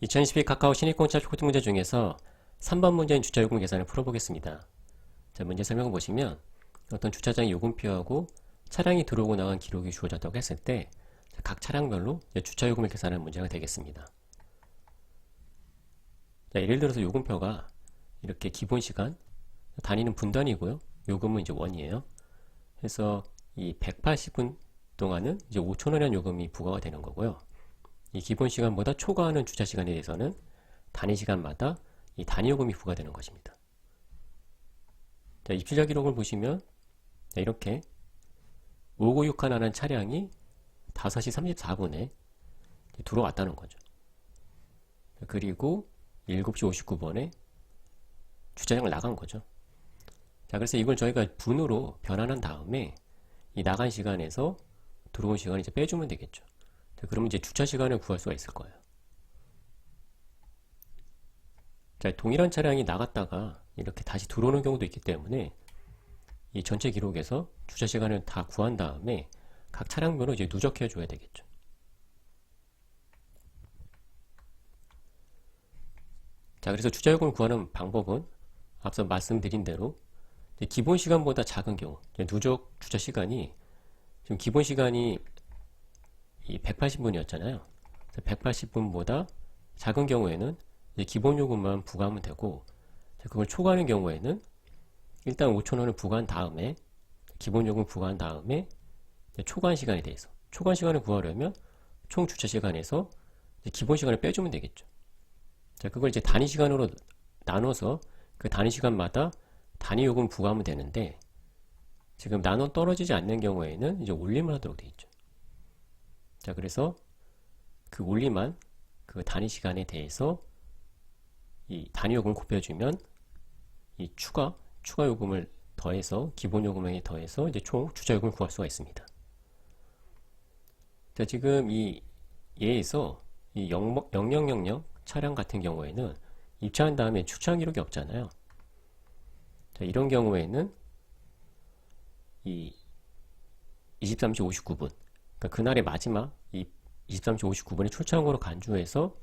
2012 카카오 신입공짜 코딩 문제 중에서 3번 문제인 주차요금 계산을 풀어보겠습니다. 자, 문제 설명을 보시면 어떤 주차장의 요금표하고 차량이 들어오고 나간 기록이 주어졌다고 했을 때 각 차량별로 주차요금을 계산하는 문제가 되겠습니다. 자, 예를 들어서 요금표가 이렇게 기본시간, 단위는 분단이고요. 요금은 이제 원이에요. 그래서 이 180분 동안은 이제 5,000원이라는 요금이 부과가 되는 거고요. 이 기본 시간보다 초과하는 주차 시간에 대해서는 단위 시간마다 이 단위 요금이 부과되는 것입니다. 자, 입주자 기록을 보시면 이렇게 5961라는 차량이 5시 34분에 들어왔다는 거죠. 그리고 7시 59분에 주차장을 나간 거죠. 자, 그래서 이걸 저희가 분으로 변환한 다음에 이 나간 시간에서 들어온 시간을 이제 빼주면 되겠죠. 자, 그러면 이제 주차 시간을 구할 수가 있을 거예요. 자, 동일한 차량이 나갔다가 이렇게 다시 들어오는 경우도 있기 때문에 이 전체 기록에서 주차 시간을 다 구한 다음에 각 차량별로 이제 누적해 줘야 되겠죠. 자, 그래서 주차요금을 구하는 방법은 앞서 말씀드린 대로 기본 시간보다 작은 경우, 누적 주차 시간이 지금 기본 시간이 180분이었잖아요. 180분보다 작은 경우에는 기본 요금만 부과하면 되고, 그걸 초과하는 경우에는 일단 5,000원을 부과한 다음에 기본 요금 부과한 다음에 초과한 시간에 대해서 초과한 시간을 구하려면 총 주차 시간에서 기본 시간을 빼주면 되겠죠. 자, 그걸 이제 단위 시간으로 나눠서 그 단위 시간마다 단위 요금 부과하면 되는데, 지금 나눠 떨어지지 않는 경우에는 이제 올림을 하도록 되어 있죠. 자, 그래서 그 올림한 그 단위 시간에 대해서 이 단위 요금을 곱해주면 이 추가 요금을 더해서 기본 요금에 더해서 이제 총 주차 요금을 구할 수가 있습니다. 자, 지금 이 예에서 이 0000 차량 같은 경우에는 입차한 다음에 주차한 기록이 없잖아요. 자, 이런 경우에는 이 23시 59분, 그러니까 그날의 마지막 이 23시 59분에 출차한 거로 간주해서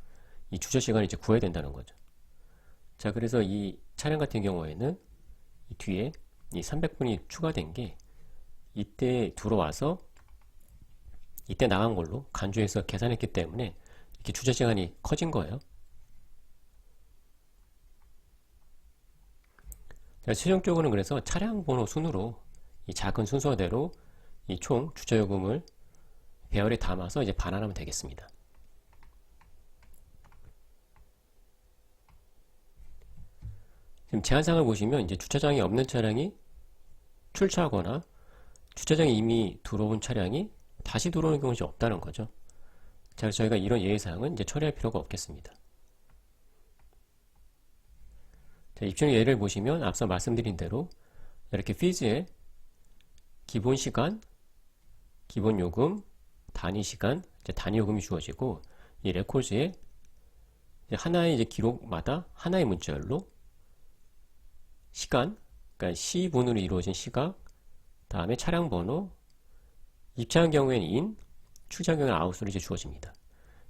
이 주차 시간을 이제 구해야 된다는 거죠. 자, 그래서 이 차량 같은 경우에는 이 뒤에 이 300분이 추가된 게 이때 들어와서 이때 나간 걸로 간주해서 계산했기 때문에 이렇게 주차 시간이 커진 거예요. 자, 최종적으로는 그래서 차량 번호 순으로 이 작은 순서대로 이 총 주차 요금을 배열에 담아서 이제 반환하면 되겠습니다. 지금 제한상을 보시면 이제 주차장이 없는 차량이 출차하거나 주차장에 이미 들어온 차량이 다시 들어오는 경우는 없다는 거죠. 자, 그래서 저희가 이런 예외사항은 이제 처리할 필요가 없겠습니다. 자, 입증 예를 보시면 앞서 말씀드린 대로 이렇게 피즈에 기본 시간, 기본 요금, 단위 시간, 단위 요금이 주어지고 이 레코드에 하나의 이제 기록마다 하나의 문자열로 시간, 그러니까 시분으로 이루어진 시각, 다음에 차량 번호, 입차한 경우에는 인, 출차한 경우에는 아웃으로 이제 주어집니다.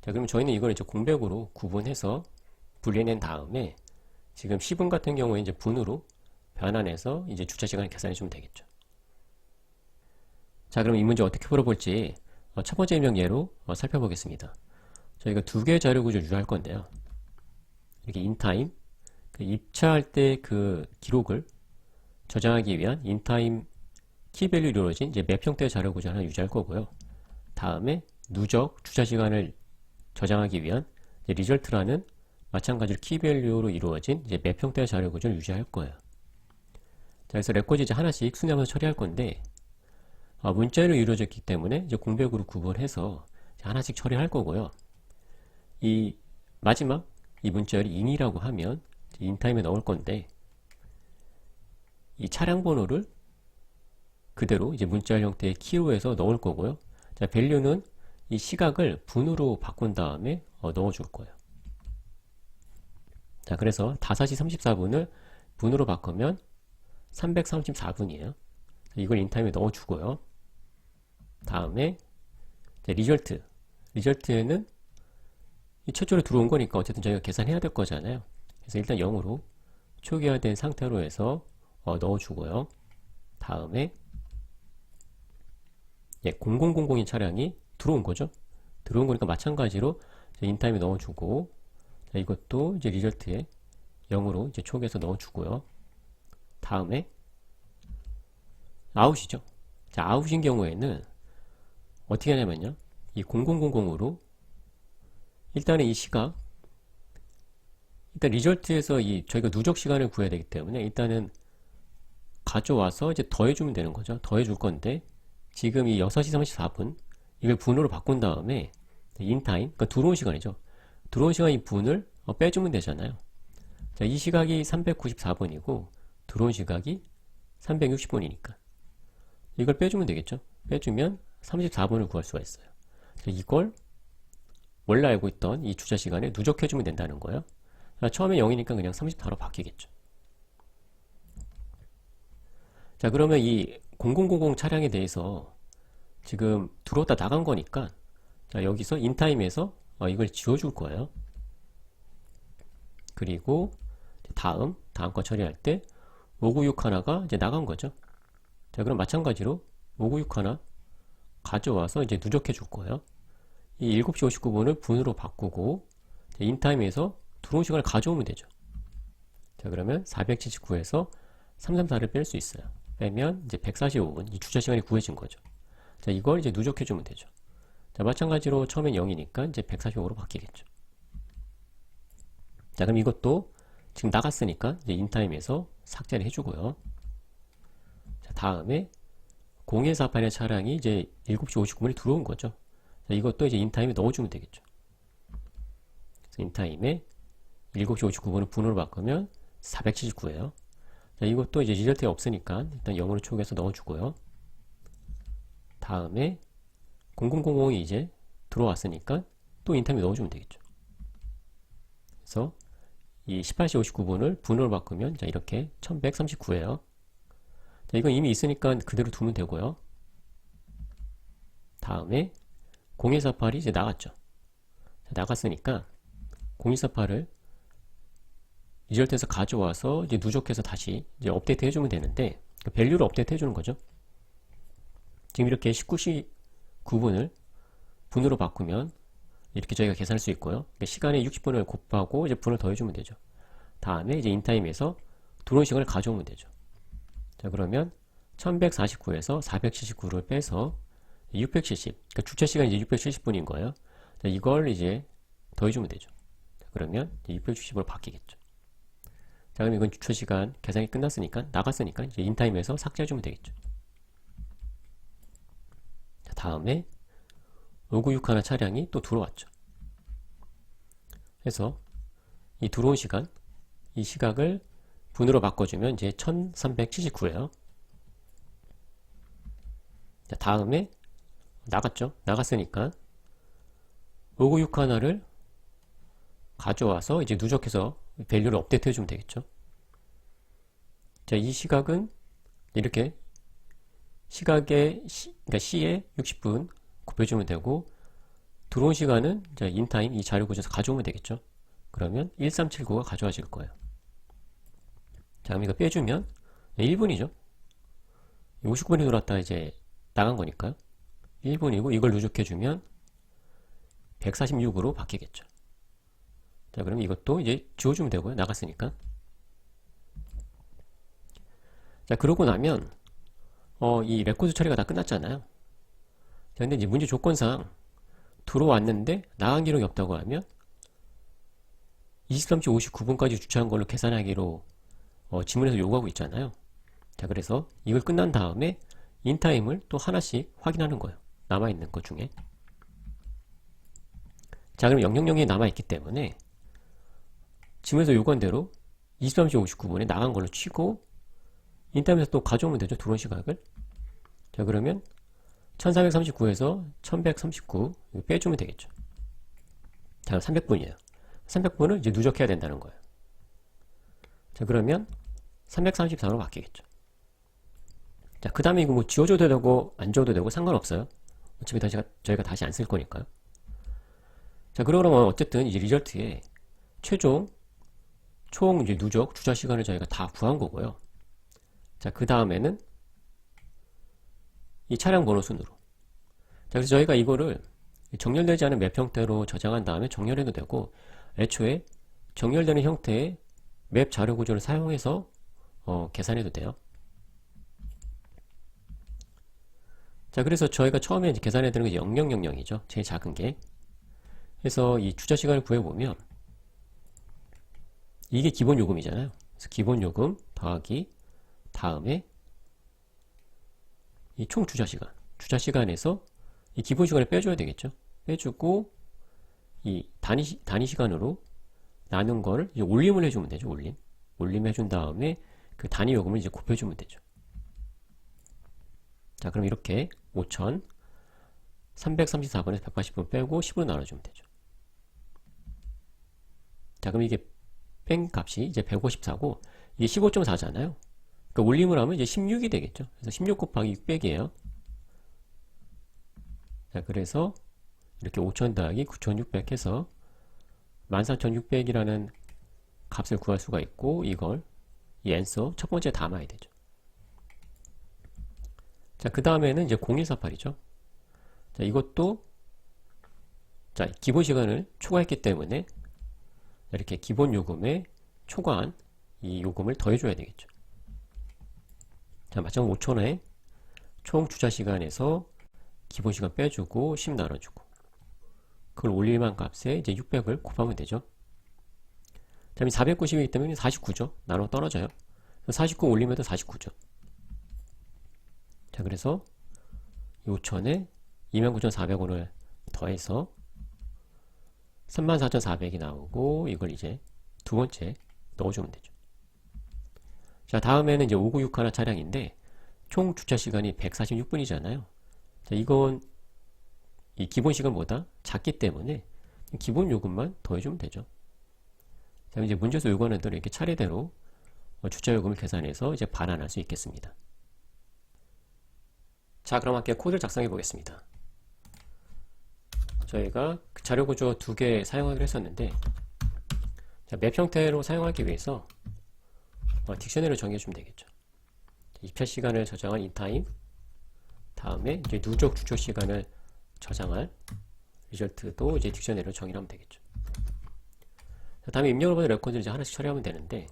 자, 그럼 저희는 이걸 이제 공백으로 구분해서 분리해낸 다음에 지금 시분 같은 경우에 이제 분으로 변환해서 이제 주차 시간을 계산해 주면 되겠죠. 자, 그럼 이 문제 어떻게 풀어볼지 첫 번째 입력 예로 살펴보겠습니다. 저희가 두 개의 자료 구조를 유지할 건데요. 이렇게 인타임, 입차할 때 그 기록을 저장하기 위한 인타임 키밸류로 이루어진 이제 맵 형태의 자료 구조 하나 유지할 거고요. 다음에 누적 주차 시간을 저장하기 위한 리절트라는 마찬가지로 키밸류로 이루어진 이제 맵 형태의 자료 구조를 유지할 거예요. 자, 그래서 레코드 이제 하나씩 순위하면서 처리할 건데, 문자로 이루어졌기 때문에 이제 공백으로 구분해서 하나씩 처리할 거고요. 이 마지막 이 문자열이 in이라고 하면 인타임에 넣을 건데, 이 차량 번호를 그대로 이제 문자열 형태의 키로 해서 넣을 거고요. 자, 밸류는 이 시각을 분으로 바꾼 다음에 넣어줄 거예요. 자, 그래서 5시 34분을 분으로 바꾸면 334분이에요. 이걸 인타임에 넣어주고요. 다음에 리절트에는 이 최초로 들어온 거니까 어쨌든 저희가 계산해야 될 거잖아요. 그래서 일단 0으로 초기화된 상태로 해서 넣어주고요. 다음에 0000인 차량이 들어온 거죠. 들어온 거니까 마찬가지로 인타임에 넣어주고, 자, 이것도 이제 리절트에 0으로 이제 초기해서 넣어주고요. 다음에 아웃이죠. 자, 아웃인 경우에는 어떻게 하냐면요. 이 0000으로 일단은 이 시각, 일단 리절트에서 저희가 누적 시간을 구해야 되기 때문에 일단은 가져와서 이제 더해주면 되는 거죠. 더해줄 건데 지금 이 6시 34분 이걸 분으로 바꾼 다음에 인타임, 그러니까 들어온 시간이죠. 들어온 시간 이 분을 빼주면 되잖아요. 자, 이 시각이 394분이고 들어온 시각이 360분이니까 이걸 빼주면 되겠죠. 빼주면 34분을 구할 수가 있어요. 자, 이걸 원래 알고 있던 이 주차 시간에 누적해주면 된다는 거예요. 자, 처음에 0이니까 그냥 34로 바뀌겠죠. 자, 그러면 이 0000 차량에 대해서 지금 들어왔다 나간 거니까, 자, 여기서 인타임에서 이걸 지워줄 거예요. 그리고 다음 거 처리할 때 596 하나가 이제 나간 거죠. 자, 그럼 마찬가지로 596 하나 가져와서 이제 누적해 줄 거예요. 이 7시 59분을 분으로 바꾸고 인타임에서 들어온 시간을 가져오면 되죠. 자, 그러면 479에서 334를 뺄 수 있어요. 빼면 이제 145분, 이 주차 시간이 구해진 거죠. 자, 이걸 이제 누적해 주면 되죠. 자, 마찬가지로 처음엔 0이니까 이제 145로 바뀌겠죠. 자, 그럼 이것도 지금 나갔으니까 이제 인타임에서 삭제를 해주고요. 자, 다음에 0148의 차량이 이제 7시 59분에 들어온 거죠. 자, 이것도 이제 인타임에 넣어주면 되겠죠. 그래서 인타임에 7시 59분을 분으로 바꾸면 479예요. 자, 이것도 이제 리절트가 없으니까 일단 0으로 초기해서 넣어주고요. 다음에 0000이 이제 들어왔으니까 또 인타임에 넣어주면 되겠죠. 그래서 이 18시 59분을 분으로 바꾸면 자, 이렇게 1139예요. 자, 이건 이미 있으니까 그대로 두면 되고요. 다음에 0148이 이제 나갔죠. 자, 나갔으니까 0148을 리절트에서 가져와서 이제 누적해서 다시 이제 업데이트 해주면 되는데, 그 밸류를 업데이트 해주는 거죠. 지금 이렇게 19시 9분을 분으로 바꾸면 이렇게 저희가 계산할 수 있고요. 시간에 60분을 곱하고 이제 분을 더해주면 되죠. 다음에 이제 인타임에서 들어온 시간을 가져오면 되죠. 자, 그러면 1149에서 479를 빼서 670, 그러니까 주차 시간이 이제 670분인 거예요. 자, 이걸 이제 더해주면 되죠. 자, 그러면 670으로 바뀌겠죠. 자, 그럼 이건 주차 시간 계산이 끝났으니까, 나갔으니까 이제 인타임에서 삭제해주면 되겠죠. 자, 다음에 596 하나 차량이 또 들어왔죠. 그래서 이 들어온 시간, 이 시각을 분으로 바꿔주면 이제 1379예요. 자, 다음에 나갔죠. 나갔으니까 596 하나를 가져와서 이제 누적해서 밸류를 업데이트 해주면 되겠죠. 자, 이 시각은 이렇게 시각의 그러니까 C에 60분 곱해주면 되고, 들어온 시간은 이제 인타임 이 자료 구조에서 가져오면 되겠죠. 그러면 1379가 가져와질 거예요. 자, 그럼 이거 빼주면 1분이죠. 59분이 들어왔다 이제 나간 거니까요. 1분이고 이걸 누적해주면 146으로 바뀌겠죠. 자, 그럼 이것도 이제 지워주면 되고요. 나갔으니까. 자, 그러고 나면 이 레코드 처리가 다 끝났잖아요. 자, 근데 이제 문제 조건상 들어왔는데 나간 기록이 없다고 하면 23시 59분까지 주차한 걸로 계산하기로 지문에서 요구하고 있잖아요. 자, 그래서 이걸 끝난 다음에 인타임을 또 하나씩 확인하는 거예요. 남아있는 것 중에. 자, 그럼 000이 남아있기 때문에 지문에서 요구한 대로 23시 59분에 나간 걸로 치고 인타임에서 또 가져오면 되죠. 들어온 시각을. 자, 그러면 1439에서 1139 빼주면 되겠죠. 자, 300분이에요. 300분을 이제 누적해야 된다는 거예요. 자, 그러면 334로 바뀌겠죠. 자, 그 다음에 이거 뭐 지워줘도 되고 안 지워도 되고 상관없어요. 어차피 저희가 다시 안 쓸 거니까요. 자, 그러면 어쨌든 이제 리절트에 최종 총 이제 누적 주차 시간을 저희가 다 구한 거고요. 자, 그 다음에는 이 차량 번호 순으로. 자, 그래서 저희가 이거를 정렬되지 않은 맵 형태로 저장한 다음에 정렬해도 되고, 애초에 정렬되는 형태의 맵 자료 구조를 사용해서 계산해도 돼요. 자, 그래서 저희가 처음에 이제 계산해야 되는 게 0000이죠. 제일 작은 게. 그래서 이 주차 시간을 구해보면 이게 기본 요금이잖아요. 그래서 기본 요금 더하기 다음에 이 총 주차 시간. 주차 시간에서 이 기본 시간을 빼줘야 되겠죠. 빼주고 이 단위 시간으로 나눈 걸 이제 올림을 해주면 되죠. 올림 해준 다음에 그 단위 요금을 이제 곱해주면 되죠. 자, 그럼 이렇게 5,334번에서 180번 빼고 10으로 나눠주면 되죠. 자, 그럼 이게 뺀 값이 이제 154고 이게 15.4잖아요. 그러니까 올림을 하면 이제 16이 되겠죠. 그래서 16 곱하기 6 빼기예요. 자, 그래서 이렇게 5,000 더하기 9,600 해서 14,600이라는 값을 구할 수가 있고, 이걸 이 앤서 첫 번째 담아야 되죠. 자, 그 다음에는 이제 0148이죠. 자, 이것도 자, 기본 시간을 초과했기 때문에 이렇게 기본 요금에 초과한 이 요금을 더해줘야 되겠죠. 자, 마찬가지로 5,000회 총 주차 시간에서 기본 시간 빼주고 10 나눠주고 그걸 올릴만 값에 이제 600을 곱하면 되죠. 자, 490이기 때문에 49죠. 나눠 떨어져요. 49 올리면 49죠. 자, 그래서 5,000에 29,400원을 더해서 34,400이 나오고 이걸 이제 두 번째 넣어주면 되죠. 자, 다음에는 이제 5961 차량인데 총 주차 시간이 146분이잖아요. 자, 이건 이 기본 시간보다 작기 때문에 기본 요금만 더해주면 되죠. 자, 이제 문제에서 요구하는 대로 이렇게 차례대로 주차 요금을 계산해서 이제 반환할 수 있겠습니다. 자, 그럼 함께 코드를 작성해 보겠습니다. 저희가 그 자료 구조 두 개 사용하기로 했었는데, 자, 맵 형태로 사용하기 위해서 딕셔너리를 정해주면 되겠죠. 입차 시간을 저장한 인타임, 다음에 이제 누적 주차 시간을 저장할 리절트도 이제 딕셔너리로 정의하면 되겠죠. 자, 다음에 입력을 받은 레코드를 이제 하나씩 처리하면 되는데,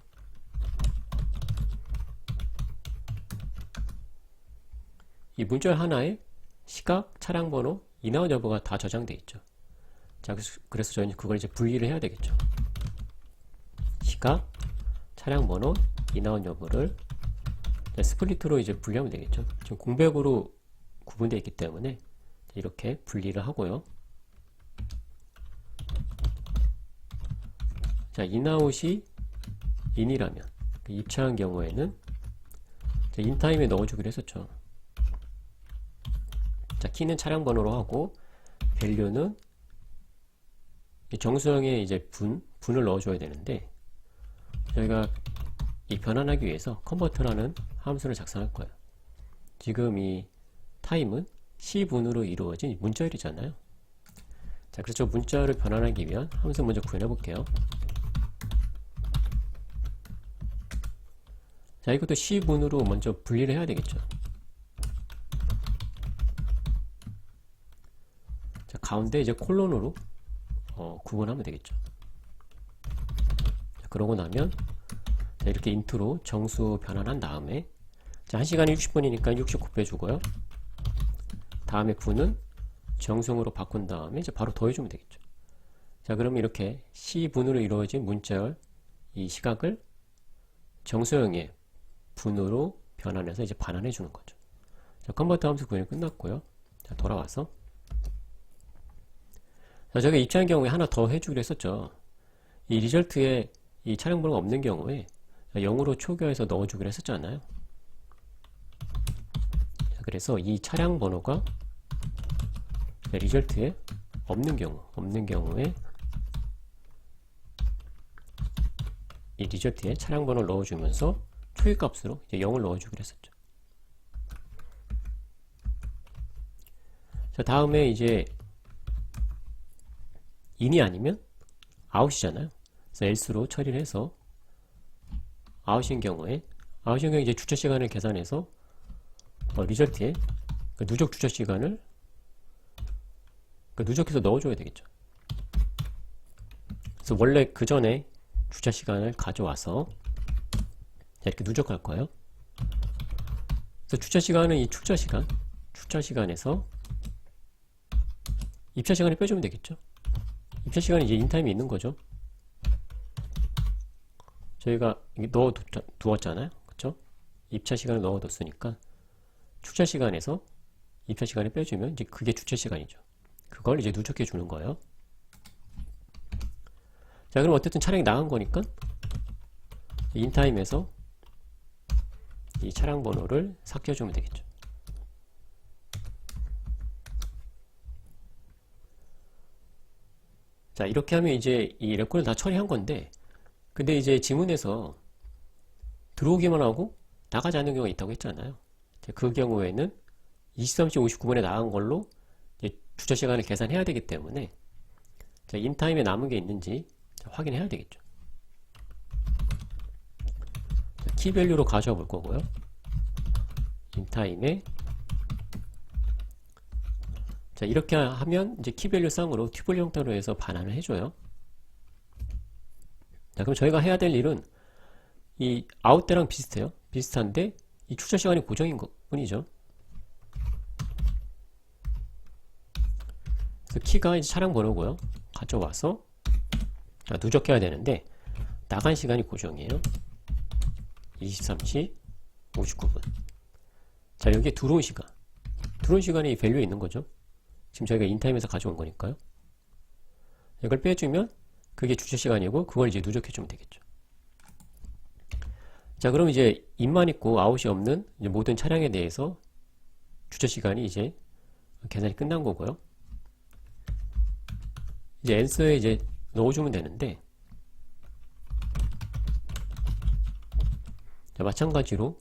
이 문절 하나에 시각, 차량 번호, 인아웃 여부가 다 저장되어 있죠. 자, 그래서 저희는 그걸 이제 분리를 해야 되겠죠. 시각, 차량 번호, 인아웃 여부를 스플릿으로 이제 분리하면 되겠죠. 지금 공백으로 구분되어 있기 때문에 이렇게 분리를 하고요. 자, 인아웃이 인이라면 입차한 경우에는 인타임에 넣어주기로 했었죠. 자, 키는 차량 번호로 하고 밸류는 정수형의 이제 분을 넣어줘야 되는데 저희가 이 변환하기 위해서 컨버터라는 함수를 작성할 거예요. 지금 이 타임은 C분으로 이루어진 문자열이잖아요. 자, 그래서 문자를 변환하기 위한 함수 먼저 구현해 볼게요. 자, 이것도 C분으로 먼저 분리를 해야 되겠죠. 자, 가운데 이제 콜론으로 구분하면 되겠죠. 자, 그러고 나면 자, 이렇게 인트로 정수 변환한 다음에 자, 1시간이 60분이니까 60 곱해주고요. 다음에 분은 정수형으로 바꾼 다음에 이제 바로 더해주면 되겠죠. 자, 그러면 이렇게 C분으로 이루어진 문자열 이 시각을 정수형의 분으로 변환해서 이제 반환해 주는 거죠. 자, 컨버터 함수 구현이 끝났고요. 자, 돌아와서 자, 저기 입차한 경우에 하나 더 해주기로 했었죠. 이 리절트에 이 차량 번호가 없는 경우에 0으로 초기화해서 넣어주기로 했었잖아요. 자, 그래서 이 차량 번호가 리절트에 없는 경우에 이 리절트에 차량 번호를 넣어주면서 초기값으로 이제 0을 넣어주기로 했었죠. 자, 다음에 이제 in이 아니면 out이잖아요. 그래서 else로 처리를 해서 out인 경우에 이제 주차 시간을 계산해서 리절트에 그 누적 주차 시간을 누적해서 넣어줘야 되겠죠. 그래서 원래 그 전에 주차 시간을 가져와서 이렇게 누적할 거예요. 그래서 주차 시간은 이 출차 시간에서 입차 시간을 빼주면 되겠죠. 입차 시간이 이제 인타임이 있는 거죠. 저희가 넣어 두었잖아요. 그쵸? 입차 시간을 넣어 뒀으니까 출차 시간에서 입차 시간을 빼주면 이제 그게 주차 시간이죠. 그걸 이제 누적해 주는 거예요. 자, 그럼 어쨌든 차량이 나간 거니까 인타임에서 이 차량 번호를 삭제해주면 되겠죠. 자, 이렇게 하면 이제 이 레코드를 다 처리한 건데, 근데 이제 지문에서 들어오기만 하고 나가지 않는 경우가 있다고 했잖아요. 그 경우에는 23시 59분에 나간 걸로 이제 주차 시간을 계산해야 되기 때문에 인타임에 남은 게 있는지 확인해야 되겠죠. 키밸류로 가져와 볼 거고요. 인타임에 자, 이렇게 하면 이제 키밸류 쌍으로 튜블 형태로 해서 반환을 해줘요. 자, 그럼 저희가 해야 될 일은 이 아웃 때랑 비슷해요. 비슷한데 이 출차 시간이 고정인 것 뿐이죠. 그래서 키가 이제 차량 번호고요. 가져와서 누적해야 되는데 나간 시간이 고정이에요. 23시 59분. 자, 여기에 들어온 시간이 이 밸류에 있는 거죠. 지금 저희가 인타임에서 가져온 거니까요. 이걸 빼주면 그게 주차 시간이고 그걸 이제 누적해주면 되겠죠. 자, 그럼 이제 인만 있고 아웃이 없는 이제 모든 차량에 대해서 주차 시간이 이제 계산이 끝난 거고요. 이제 answer에 이제 넣어주면 되는데, 자, 마찬가지로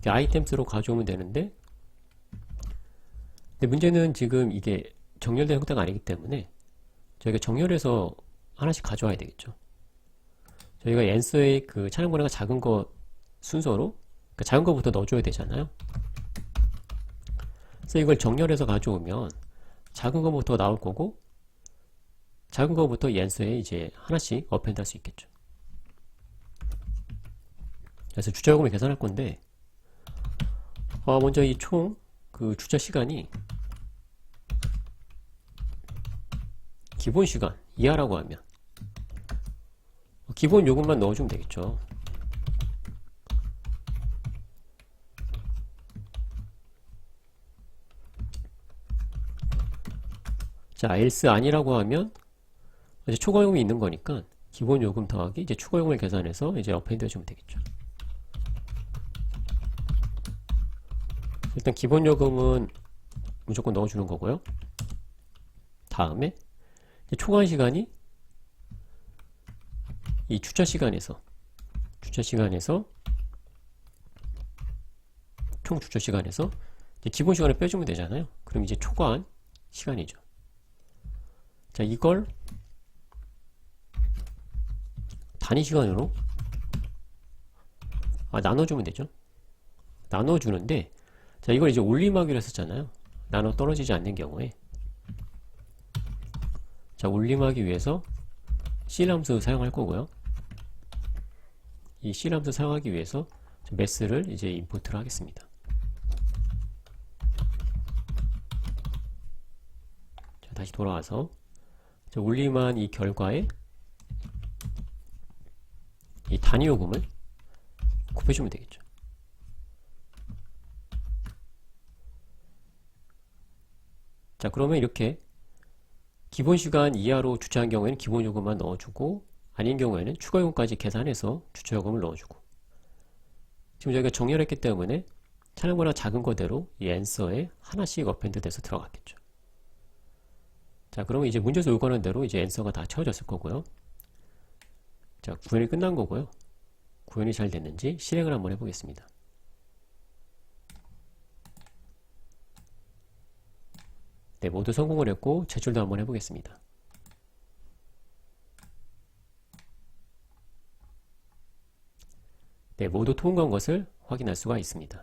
아이템스로 가져오면 되는데, 근데 문제는 지금 이게 정렬된 형태가 아니기 때문에 저희가 정렬해서 하나씩 가져와야 되겠죠. 저희가 answer의 그 차량 번호가 작은 거 순서로 작은 거부터 넣어줘야 되잖아요. 그래서 이걸 정렬해서 가져오면 작은 거부터 나올 거고 작은 거부터 answer에 이제 하나씩 어펜드 할 수 있겠죠. 그래서 주차 요금을 계산할 건데 먼저 이 총 그 주차 시간이 기본 시간 이하라고 하면 기본 요금만 넣어주면 되겠죠. 자, else 아니라고 하면 이제 초과 요금이 있는 거니까 기본 요금 더하기 이제 추가 요금을 계산해서 이제 어펜드 해주면 되겠죠. 일단 기본 요금은 무조건 넣어주는 거고요. 다음에 초과한 시간이 이 주차 시간에서 총 주차 시간에서 이제 기본 시간을 빼주면 되잖아요. 그럼 이제 초과한 시간이죠. 자, 이걸 단위 시간으로 나눠주면 되죠. 나눠주는데, 자, 이걸 이제 올림하기로 했었잖아요. 나눠 떨어지지 않는 경우에. 자, 올림하기 위해서 C 함수 사용할 거고요. 이 C 함수 사용하기 위해서 매스를 이제 임포트를 하겠습니다. 자, 다시 돌아와서 올림한 이 결과에 이 단위 요금을 곱해주면 되겠죠. 자, 그러면 이렇게 기본 시간 이하로 주차한 경우에는 기본 요금만 넣어주고 아닌 경우에는 추가 요금까지 계산해서 주차 요금을 넣어주고 지금 저희가 정렬했기 때문에 차량 번호가 작은 거대로 이 answer에 하나씩 어펜드 돼서 들어갔겠죠. 자, 그러면 이제 문제에서 요구하는 대로 이제 answer가 다 채워졌을 거고요. 자, 구현이 끝난 거고요. 구현이 잘 됐는지 실행을 한번 해보겠습니다. 네, 모두 성공을 했고 제출도 한번 해보겠습니다. 네, 모두 통과한 것을 확인할 수가 있습니다.